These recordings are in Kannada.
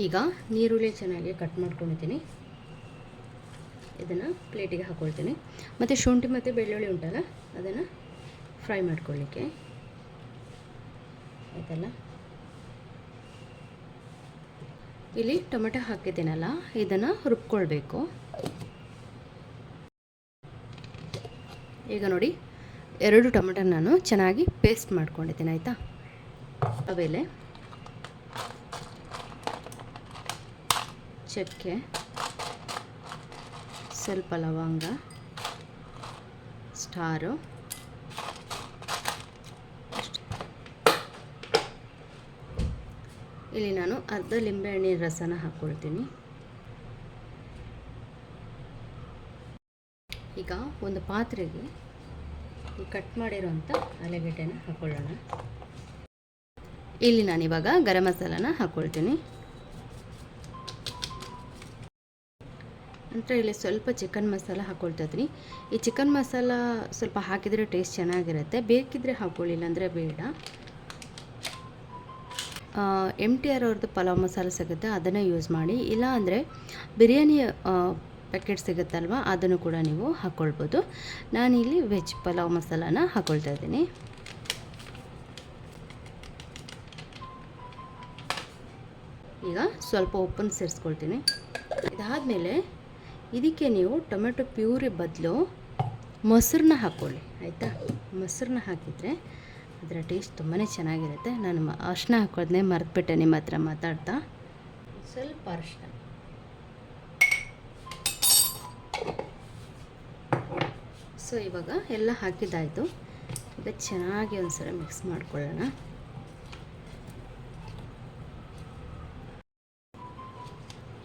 ಈಗ ನೀರುಳ್ಳಿ ಚೆನ್ನಾಗಿ ಕಟ್ ಮಾಡ್ಕೊಂಡಿದ್ದೀನಿ. ಇದನ್ನು ಪ್ಲೇಟಿಗೆ ಹಾಕ್ಕೊಳ್ತೀನಿ. ಮತ್ತು ಶುಂಠಿ ಮತ್ತು ಬೆಳ್ಳುಳ್ಳಿ ಉಂಟಲ್ಲ ಅದನ್ನು ಫ್ರೈ ಮಾಡ್ಕೊಳ್ಳಿಕ್ಕೆ ಆಯ್ತಲ್ಲ. ಇಲ್ಲಿ ಟೊಮೆಟೊ ಹಾಕಿದ್ದೀನಲ್ಲ ಇದನ್ನು ರುಬ್ಕೊಳ್ಬೇಕು. ಈಗ ನೋಡಿ 2 ಟೊಮೆಟೊ ನಾನು ಚೆನ್ನಾಗಿ ಪೇಸ್ಟ್ ಮಾಡ್ಕೊಂಡಿದ್ದೀನಿ ಆಯಿತಾ. ಆಮೇಲೆ ಚಕ್ಕೆ, ಸ್ವಲ್ಪ ಲವಂಗ, ಸ್ಟಾರು, ಇಲ್ಲಿ ನಾನು ಅರ್ಧ ಲಿಂಬೆಹಣ್ಣಿನ ರಸನ ಹಾಕ್ಕೊಳ್ತೀನಿ. ಈಗ ಒಂದು ಪಾತ್ರೆಗೆ ಈ ಕಟ್ ಮಾಡಿರೋಂಥ ಆಲೂಗೆಡ್ಡೆನ ಹಾಕ್ಕೊಳ್ಳೋಣ. ಇಲ್ಲಿ ನಾನಿವಾಗ ಗರಂ ಮಸಾಲಾನ ಹಾಕ್ಕೊಳ್ತೀನಿ. ನಂತರ ಇಲ್ಲಿ ಸ್ವಲ್ಪ ಚಿಕನ್ ಮಸಾಲ ಹಾಕ್ಕೊಳ್ತಾ ಇದ್ದೀನಿ. ಈ ಚಿಕನ್ ಮಸಾಲ ಸ್ವಲ್ಪ ಹಾಕಿದರೆ ಟೇಸ್ಟ್ ಚೆನ್ನಾಗಿರುತ್ತೆ, ಬೇಕಿದ್ದರೆ ಹಾಕ್ಕೊಳ್ಳಿ, ಇಲ್ಲಾಂದರೆ ಬೇಡ. MTR ಅವ್ರದ್ದು ಪಲಾವ್ ಮಸಾಲ ಸಿಗುತ್ತೆ, ಅದನ್ನು ಯೂಸ್ ಮಾಡಿ. ಇಲ್ಲ ಅಂದರೆ ಬಿರಿಯಾನಿ ಪ್ಯಾಕೆಟ್ ಸಿಗುತ್ತಲ್ವ ಅದನ್ನು ಕೂಡ ನೀವು ಹಾಕ್ಕೊಳ್ಬೋದು. ನಾನಿಲ್ಲಿ ವೆಜ್ ಪಲಾವ್ ಮಸಾಲಾನ ಹಾಕ್ಕೊಳ್ತಾ ಇದ್ದೀನಿ. ಈಗ ಸ್ವಲ್ಪ ಉಪ್ಪನ್ನು ಸೇರಿಸ್ಕೊಳ್ತೀನಿ. ಇದಾದಮೇಲೆ ಇದಕ್ಕೆ ನೀವು ಟೊಮೆಟೊ ಪ್ಯೂರಿ ಬದಲು ಮೊಸರನ್ನ ಹಾಕ್ಕೊಳ್ಳಿ ಆಯಿತಾ. ಮೊಸರನ್ನ ಹಾಕಿದರೆ ಅದರ ಟೇಸ್ಟ್ ತುಂಬಾ ಚೆನ್ನಾಗಿರುತ್ತೆ. ನಾನು ಅರಿಶಿನ ಹಾಕೋದನ್ನೇ ಮರೆತುಬಿಟ್ಟೆ ನಿಮ್ಮ ಹತ್ರ ಮಾತಾಡ್ತಾ. ಸ್ವಲ್ಪ ಅರಿಶಿನ, ಸೊ ಇವಾಗ ಎಲ್ಲ ಹಾಕಿದ್ದಾಯಿತು. ಈಗ ಚೆನ್ನಾಗಿ ಒಂದ್ಸಲ ಮಿಕ್ಸ್ ಮಾಡ್ಕೊಳ್ಳೋಣ.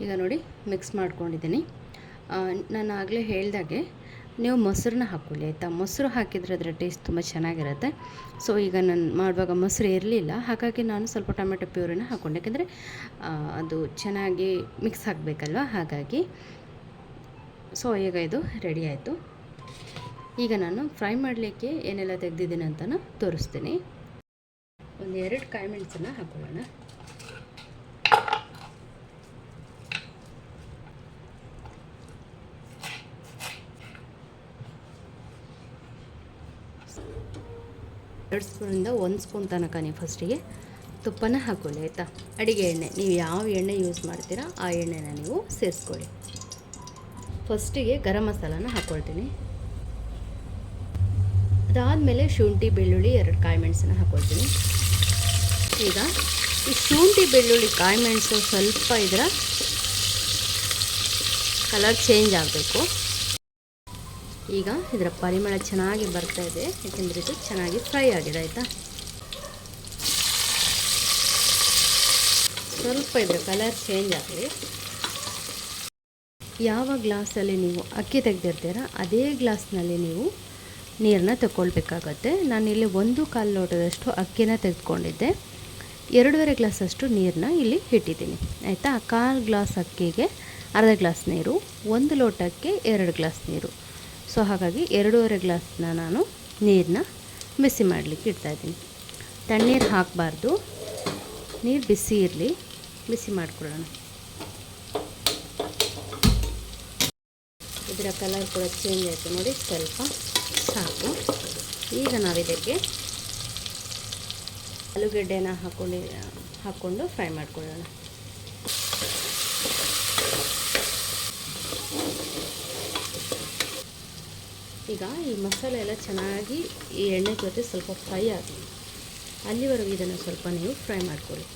ಈಗ ನೋಡಿ ಮಿಕ್ಸ್ ಮಾಡ್ಕೊಂಡಿದ್ದೀನಿ. ನಾನು ಆಗಲೇ ಹೇಳ್ದಾಗೆ ನೀವು ಮೊಸರನ್ನ ಹಾಕ್ಕೊಳ್ಳಿ ಆಯಿತಾ. ಮೊಸರು ಹಾಕಿದರೆ ಅದರ ಟೇಸ್ಟ್ ತುಂಬ ಚೆನ್ನಾಗಿರುತ್ತೆ. ಸೊ ಈಗ ನಾನು ಮಾಡುವಾಗ ಮೊಸರು ಇರಲಿಲ್ಲ, ಹಾಗಾಗಿ ನಾನು ಸ್ವಲ್ಪ ಟೊಮೆಟೊ ಪ್ಯೂರಿನ ಹಾಕ್ಕೊಂಡೆ, ಯಾಕೆಂದರೆ ಅದು ಚೆನ್ನಾಗಿ ಮಿಕ್ಸ್ ಆಗಬೇಕಲ್ವ, ಹಾಗಾಗಿ. ಸೊ ಈಗ ಇದು ರೆಡಿ ಆಯಿತು. ಈಗ ನಾನು ಫ್ರೈ ಮಾಡಲಿಕ್ಕೆ ಏನೆಲ್ಲ ತೆಗೆದಿದ್ದೀನಿ ಅಂತಲೂ ತೋರಿಸ್ತೀನಿ. ಒಂದು 2 ಕಾಯಿ ಮೆಣಸನ್ನು ಹಾಕ್ಕೊಳ್ಳೋಣ. 2 ಸ್ಪೂನಿಂದ 1 ಸ್ಪೂನ್ ತನಕ ನೀವು ಫಸ್ಟಿಗೆ ತುಪ್ಪನ ಹಾಕ್ಕೊಳ್ಳಿ ಆಯಿತಾ. ಅಡುಗೆ ಎಣ್ಣೆ, ನೀವು ಯಾವ ಎಣ್ಣೆ ಯೂಸ್ ಮಾಡ್ತೀರಾ ಆ ಎಣ್ಣೆನ ನೀವು ಸೇರಿಸ್ಕೊಳ್ಳಿ. ಫಸ್ಟಿಗೆ ಗರಂ ಮಸಾಲಾನ ಹಾಕ್ಕೊಳ್ತೀನಿ. ಅದಾದಮೇಲೆ ಶುಂಠಿ ಬೆಳ್ಳುಳ್ಳಿ 2 ಕಾಯಿ ಮೆಣಸನ್ನ ಹಾಕ್ಕೊಳ್ತೀನಿ. ಈಗ ಈ ಶುಂಠಿ ಬೆಳ್ಳುಳ್ಳಿ ಕಾಯಿ ಮೆಣಸು ಸ್ವಲ್ಪ ಇದರ ಕಲರ್ ಚೇಂಜ್ ಆಗಬೇಕು. ಈಗ ಇದರ ಪರಿಮಳ ಚೆನ್ನಾಗಿ ಬರ್ತಾ ಇದೆ, ಯಾಕೆಂದರೆ ಇದು ಚೆನ್ನಾಗಿ ಫ್ರೈ ಆಗಿದೆ ಆಯಿತಾ. ಸ್ವಲ್ಪ ಇದರ ಕಲರ್ ಚೇಂಜ್ ಆಗಲಿ. ಯಾವ ಗ್ಲಾಸಲ್ಲಿ ನೀವು ಅಕ್ಕಿ ತೆಗೆದಿರ್ತೀರ ಅದೇ ಗ್ಲಾಸ್ನಲ್ಲಿ ನೀವು ನೀರನ್ನ ತಗೊಳ್ಬೇಕಾಗತ್ತೆ. ನಾನಿಲ್ಲಿ 1/4 ಲೋಟದಷ್ಟು ಅಕ್ಕಿನ ತೆಗೆದುಕೊಂಡಿದ್ದೆ, 2.5 ಗ್ಲಾಸಷ್ಟು ನೀರನ್ನ ಇಲ್ಲಿ ಇಟ್ಟಿದ್ದೀನಿ ಆಯಿತಾ. 1/4 ಗ್ಲಾಸ್ ಅಕ್ಕಿಗೆ ಅರ್ಧ ಗ್ಲಾಸ್ ನೀರು, 1 ಲೋಟಕ್ಕೆ 2 ಗ್ಲಾಸ್ ನೀರು. ಸೊ ಹಾಗಾಗಿ 2.5 ಗ್ಲಾಸ್ನ ನಾನು ನೀರನ್ನ ಬಿಸಿ ಮಾಡಲಿಕ್ಕೆ ಇಡ್ತಾಯಿದ್ದೀನಿ. ತಣ್ಣೀರು ಹಾಕಬಾರ್ದು, ನೀರು ಬಿಸಿ ಇರಲಿ. ಬಿಸಿ ಮಾಡ್ಕೊಳ್ಳೋಣ. ಇದರ ಕಲರ್ ಕೂಡ ಚೇಂಜ್ ಆಯಿತು ನೋಡಿ, ಸ್ವಲ್ಪ ಸಾಕು. ಈಗ ನಾವಿದಕ್ಕೆ ಆಲೂಗಡ್ಡೆನ ಹಾಕ್ಕೊಂಡು ಫ್ರೈ ಮಾಡ್ಕೊಳ್ಳೋಣ. ಈಗ ಈ ಮಸಾಲೆ ಎಲ್ಲ ಚೆನ್ನಾಗಿ ಈ ಎಣ್ಣೆ ಜೊತೆ ಸ್ವಲ್ಪ ಫ್ರೈ ಆಗಲಿ, ಅಲ್ಲಿವರೆಗೂ ಇದನ್ನು ಸ್ವಲ್ಪ ನೀವು ಫ್ರೈ ಮಾಡ್ಕೊಳ್ಳಿ.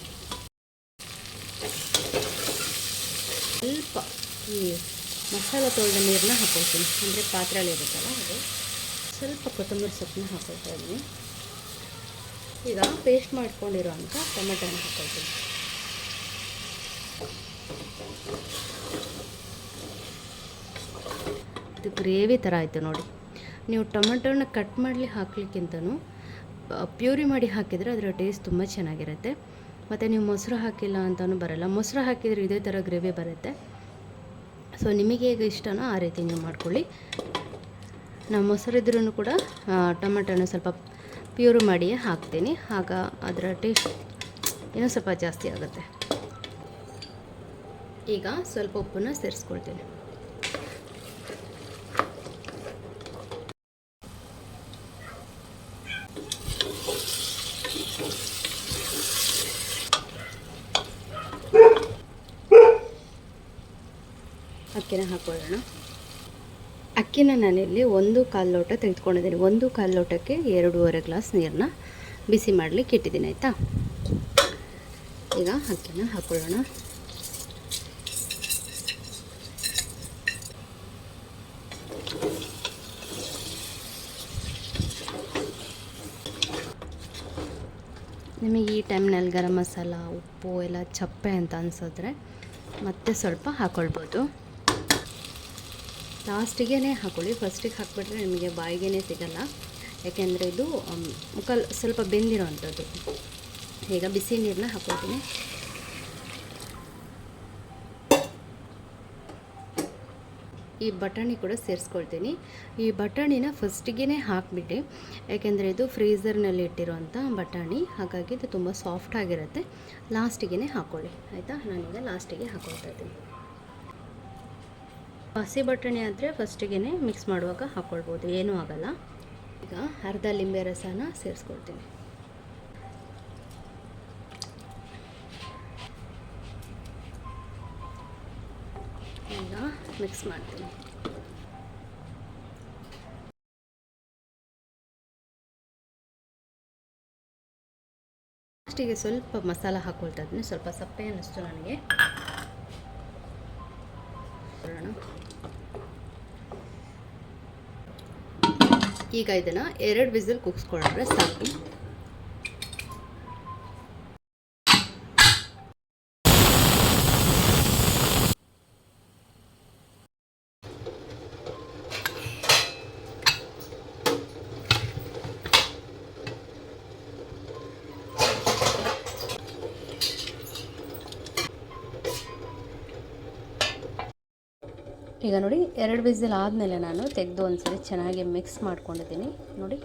ಸ್ವಲ್ಪ ಈ ಮಸಾಲೆ ತೊಳೆದ ನೀರನ್ನ ಹಾಕ್ಕೊಳ್ತೀನಿ, ಅಂದರೆ ಪಾತ್ರೆಯಲ್ಲಿ ಇರುತ್ತಲ್ಲ ಅದು. ಸ್ವಲ್ಪ ಕೊತ್ತಂಬರಿ ಸೊಪ್ಪನ್ನ ಹಾಕ್ಕೊಳ್ತಾ ಇದ್ದೀನಿ. ಈಗ ಪೇಸ್ಟ್ ಮಾಡ್ಕೊಂಡಿರೋ ಅಂಥ ಟೊಮೆಟೊನ ಹಾಕ್ಕೊಳ್ತೀನಿ. ಇದು ಗ್ರೇವಿ ಥರ ಆಯಿತು ನೋಡಿ. ನೀವು ಟೊಮೆಟೊನ ಕಟ್ ಮಾಡಲಿ ಹಾಕ್ಲಿಕ್ಕಿಂತನೂ ಪ್ಯೂರಿ ಮಾಡಿ ಹಾಕಿದರೆ ಅದರ ಟೇಸ್ಟ್ ತುಂಬ ಚೆನ್ನಾಗಿರುತ್ತೆ. ಮತ್ತು ನೀವು ಮೊಸರು ಹಾಕಿಲ್ಲ ಅಂತಲೂ ಬರಲ್ಲ, ಮೊಸರು ಹಾಕಿದರೆ ಇದೇ ಥರ ಗ್ರೇವಿ ಬರುತ್ತೆ. ಸೊ ನಿಮಗೆ ಹೇಗೆ ಇಷ್ಟನೋ ಆ ರೀತಿ ನೀವು ಮಾಡ್ಕೊಳ್ಳಿ. ನಾವು ಮೊಸರಿದ್ರೂ ಕೂಡ ಟೊಮೆಟೊನ ಸ್ವಲ್ಪ ಪ್ಯೂರಿ ಮಾಡಿ ಹಾಕ್ತೀನಿ, ಆಗ ಅದರ ಟೇಸ್ಟ್ ಇನ್ನೂ ಸ್ವಲ್ಪ ಜಾಸ್ತಿ ಆಗುತ್ತೆ. ಈಗ ಸ್ವಲ್ಪ ಉಪ್ಪನ್ನು ಸೇರಿಸ್ಕೊಳ್ತೀನಿ. ಅಕ್ಕಿನ ಹಾಕೊಳ್ಳೋಣ. ಅಕ್ಕಿನ ನಾನಿಲ್ಲಿ 1/4 ಲೋಟ ತೆಗೆದುಕೊಂಡಿದ್ದೀನಿ. 1/4 ಲೋಟಕ್ಕೆ 2.5 ಗ್ಲಾಸ್ ನೀರನ್ನ ಬಿಸಿ ಮಾಡಲಿಕ್ಕೆ ಇಟ್ಟಿದ್ದೀನಿ, ಆಯಿತಾ. ಈಗ ಅಕ್ಕಿನ ಹಾಕೊಳ್ಳೋಣ. ನಿಮಗೆ ಈ ಟೈಮ್ನಲ್ಲಿ ಗರಂ ಮಸಾಲ, ಉಪ್ಪು ಎಲ್ಲ ಚಪ್ಪೆ ಅಂತ ಅನಿಸಿದ್ರೆ ಮತ್ತೆ ಸ್ವಲ್ಪ ಹಾಕ್ಕೊಳ್ಬೋದು. ಲಾಸ್ಟಿಗೆ ಹಾಕ್ಕೊಳ್ಳಿ, ಫಸ್ಟಿಗೆ ಹಾಕ್ಬಿಟ್ರೆ ನಿಮಗೆ ಬಾಯಿಗೆ ಸಿಗಲ್ಲ, ಯಾಕೆಂದರೆ ಇದು ಸ್ವಲ್ಪ ಬೆಂದಿರೋ ಅಂಥದ್ದು. ಈಗ ಬಿಸಿ ನೀರನ್ನ ಹಾಕ್ಕೊಳ್ತೀನಿ. ಈ ಬಟಾಣಿ ಕೂಡ ಸೇರಿಸ್ಕೊಳ್ತೀನಿ. ಈ ಬಟಾಣಿನ ಫಸ್ಟಿಗೆ ಹಾಕಿಬಿಟ್ಟು, ಯಾಕೆಂದರೆ ಇದು ಫ್ರೀಝರ್ನಲ್ಲಿ ಇಟ್ಟಿರೋಂಥ ಬಟಾಣಿ, ಹಾಗಾಗಿ ಇದು ತುಂಬ ಸಾಫ್ಟಾಗಿರುತ್ತೆ. ಲಾಸ್ಟಿಗೆ ಹಾಕ್ಕೊಳ್ಳಿ, ಆಯಿತಾ. ನಾನೀಗ ಲಾಸ್ಟಿಗೆ ಹಾಕ್ಕೊಳ್ತಾ ಇದ್ದೀನಿ. ಹಸಿ ಬಟಾಣಿ ಆದರೆ ಫಸ್ಟಿಗೆ ಮಿಕ್ಸ್ ಮಾಡುವಾಗ ಹಾಕ್ಕೊಳ್ಬೋದು, ಏನೂ ಆಗಲ್ಲ. ಈಗ ಅರ್ಧ ಲಿಂಬೆ ರಸನ ಸೇರಿಸ್ಕೊಳ್ತೀನಿ. ಈಗ ಮಿಕ್ಸ್ ಮಾಡ್ತೀನಿ. ಲಾಸ್ಟಿಗೆ ಸ್ವಲ್ಪ ಮಸಾಲ ಹಾಕ್ಕೊಳ್ತಾ ಇದ್ದೀನಿ. ಸ್ವಲ್ಪ ಸಪ್ಪೆ ಅನ್ನಿಸ್ತು ನನಗೆ. ಈಗ ಇದನ್ನು 2 ವಿಸಿಲ್ ಕೂಗಿಸ್ಕೊಂಡ್ರೆ ಸಾಕು. ಈಗ ನೋಡಿ, 2 ವಿಸಿಲ್ ಆದಮೇಲೆ ನಾನು ತೆಗೆದು ಒಂದ್ಸರಿ ಚೆನ್ನಾಗಿ ಮಿಕ್ಸ್ ಮಾಡ್ಕೊಂಡಿದ್ದೀನಿ. ನೋಡಿ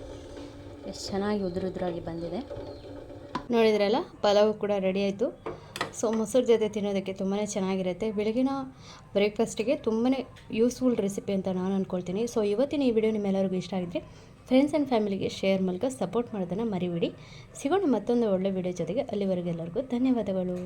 ಎಷ್ಟು ಚೆನ್ನಾಗಿ ಉದುರಾಗಿ ಬಂದಿದೆ. ನೋಡಿದ್ರಲ್ಲ, ಪಲಾವ್ ಕೂಡ ರೆಡಿ ಆಯಿತು. ಸೊ ಮೊಸರು ಜೊತೆ ತಿನ್ನೋದಕ್ಕೆ ತುಂಬಾ ಚೆನ್ನಾಗಿರುತ್ತೆ. ಬೆಳಗಿನ ಬ್ರೇಕ್ಫಾಸ್ಟಿಗೆ ತುಂಬಾ ಯೂಸ್ಫುಲ್ ರೆಸಿಪಿ ಅಂತ ನಾನು ಅಂದ್ಕೊಳ್ತೀನಿ. ಸೊ ಇವತ್ತಿನ ಈ ವಿಡಿಯೋ ನಿಮ್ಮೆಲ್ಲರಿಗೂ ಇಷ್ಟ ಆಗಿದ್ದರೆ ಫ್ರೆಂಡ್ಸ್ ಆ್ಯಂಡ್ ಫ್ಯಾಮಿಲಿಗೆ ಶೇರ್ ಮೂಲಕ ಸಪೋರ್ಟ್ ಮಾಡೋದನ್ನು ಮರಿಬೇಡಿ. ಸಿಗೋಣ ಮತ್ತೊಂದು ಒಳ್ಳೆ ವಿಡಿಯೋ ಜೊತೆಗೆ. ಅಲ್ಲಿವರೆಗೆ ಎಲ್ಲರಿಗೂ ಧನ್ಯವಾದಗಳು.